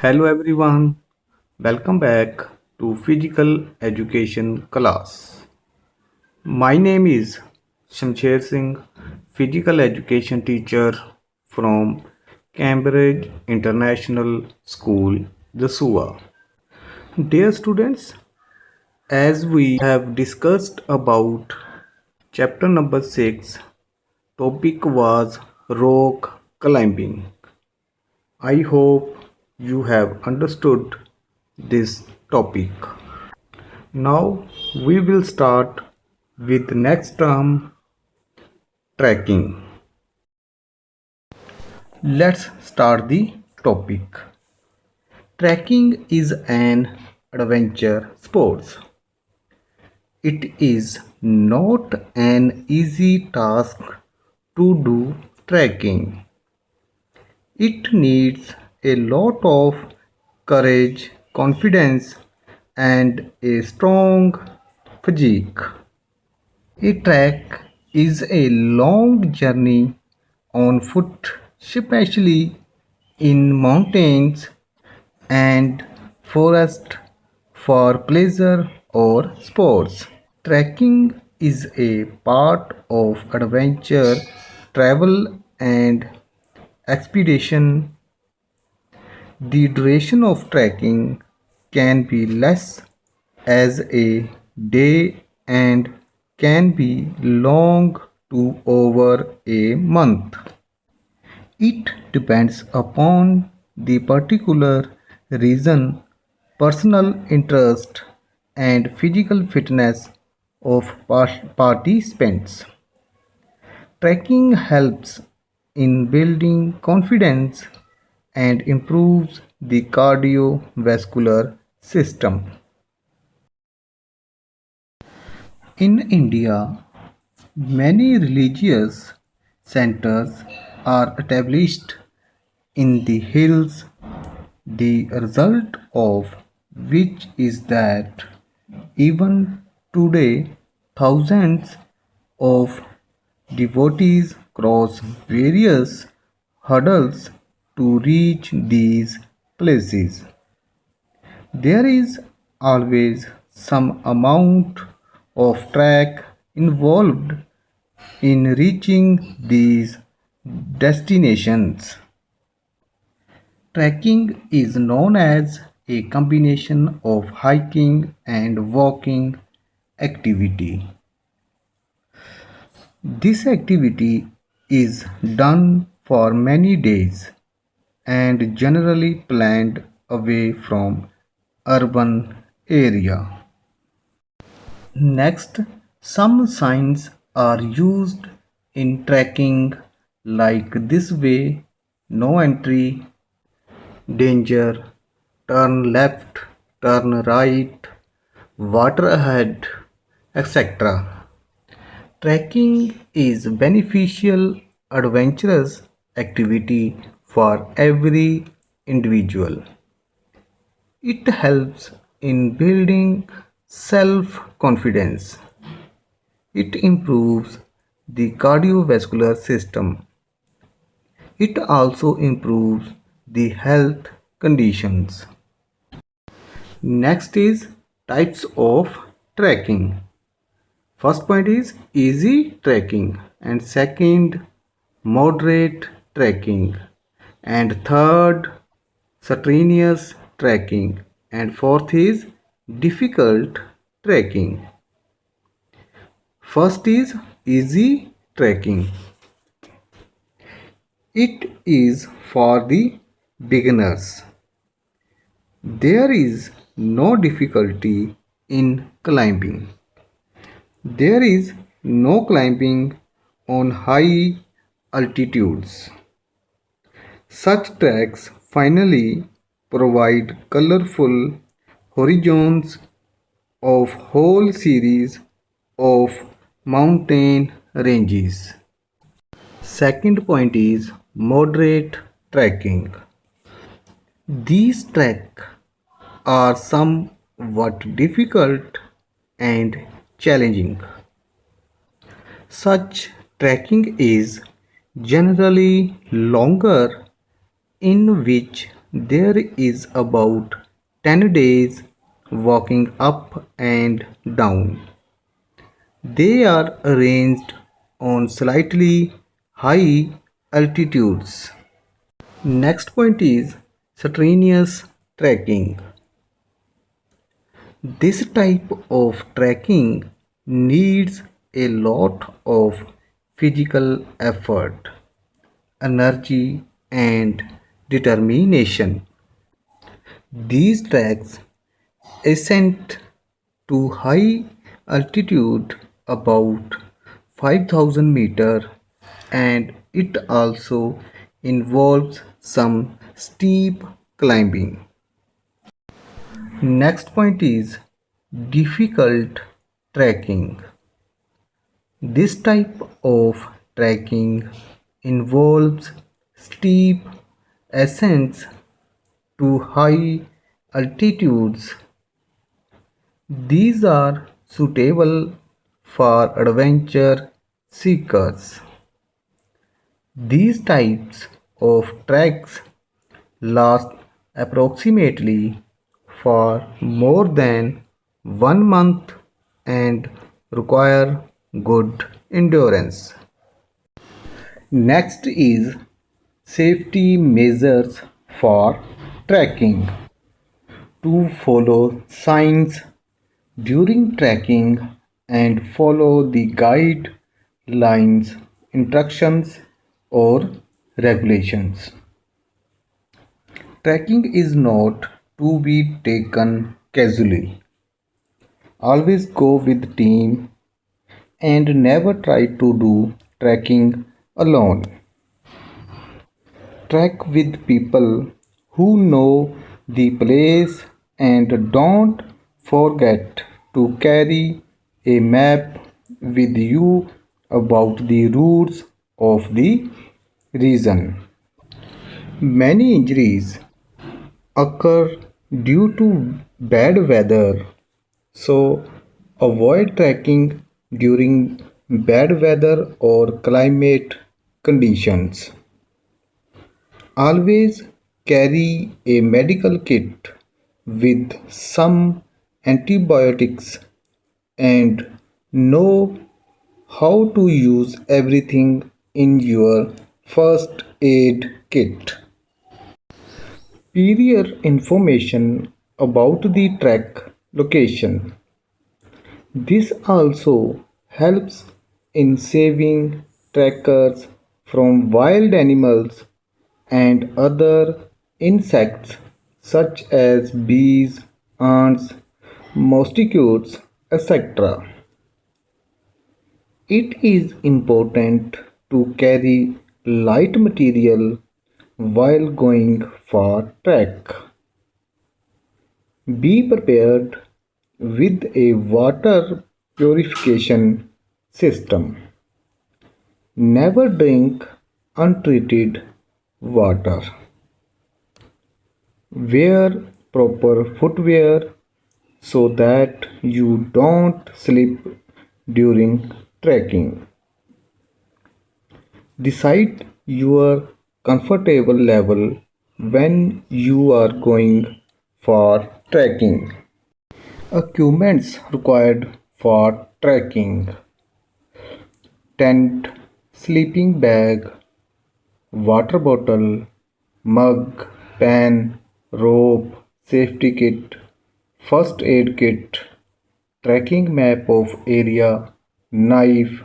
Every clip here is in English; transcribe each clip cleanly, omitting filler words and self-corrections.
Hello everyone, welcome back to physical education class. My name is Shamsher Singh, physical education teacher from Cambridge International School, Jasua. Dear students, as we have discussed about chapter number 6, topic was rock climbing. I hope you have understood this topic. Now we will start with next term, trekking. Let's start the topic. Trekking is an adventure sport. It is not an easy task to do trekking. It needs a lot of courage, confidence, and a strong physique. A trek is a long journey on foot, especially in mountains and forest for pleasure or sports. Trekking is a part of adventure travel and expedition. The duration of trekking can be less as a day and can be long to over a month. It depends upon the particular region, personal interest, and physical fitness of participants. Trekking helps in building confidence and improves the cardiovascular system. In India, many religious centers are established in the hills, the result of which is that even today thousands of devotees cross various hurdles to reach these places. There is always some amount of trek involved in reaching these destinations. Trekking is known as a combination of hiking and walking activity. This activity is done for many days and generally planned away from urban area. Next, some signs are used in trekking like this way, no entry, danger, turn left, turn right, water ahead, etc. Trekking is beneficial adventurous activity for every individual. It helps in building self-confidence. It improves the cardiovascular system. It also improves the health conditions. Next is types of trekking. First point is easy trekking, and second moderate trekking, and third strenuous trekking, and fourth is difficult trekking. First is easy trekking. It is for the beginners. There is no difficulty in climbing. There is no climbing on high altitudes. Such tracks finally provide colorful horizons of whole series of mountain ranges. Second point is moderate trekking. These treks are somewhat difficult and challenging. Such trekking is generally longer, in which There is about 10 days walking up and down. They are arranged on slightly high altitudes. Next point is strenuous trekking. This type of trekking needs a lot of physical effort, energy, and determination. These treks ascend to high altitude about 5000 meter, and it also involves some steep climbing. Next point is difficult trekking. This type of trekking involves steep ascents to high altitudes. These are suitable for adventure seekers. These types of treks last approximately for more than 1 month and require good endurance. Next is safety measures for trekking. To follow signs during trekking and follow the guidelines, instructions, or regulations. Trekking is not to be taken casually. Always go with team and never try to do trekking alone. Trek with people who know the place and don't forget to carry a map with you about the routes of the region. Many injuries occur due to bad weather, so avoid trekking during bad weather or climate conditions. Always carry a medical kit with some antibiotics and know how to use everything in your first aid kit. Prior information about the trek location. This also helps in saving trekkers from wild animals and other insects such as bees, ants, mosquitoes, etc. It is important to carry light material while going for trek. Be prepared with a water purification system. Never drink untreated water. Wear proper footwear so that you don't slip during trekking. Decide your comfortable level when you are going for trekking. Equipments required for trekking: tent, sleeping bag, water bottle, mug, pan, rope, safety kit, first aid kit, tracking map of area, knife,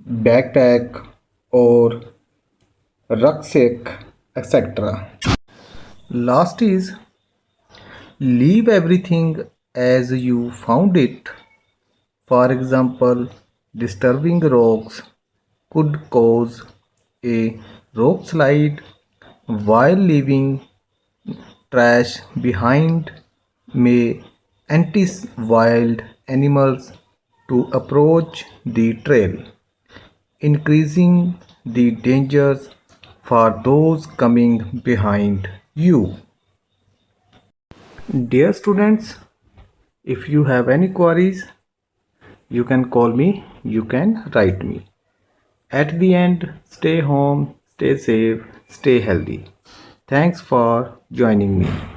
backpack or rucksack, etc. Last is leave everything as you found it. For example, disturbing rocks could cause a rock slide, while leaving trash behind may entice wild animals to approach the trail, increasing the dangers for those coming behind you. Dear students, if you have any queries, you can call me, you can write me. At the end, stay home, stay safe, stay healthy. Thanks for joining me.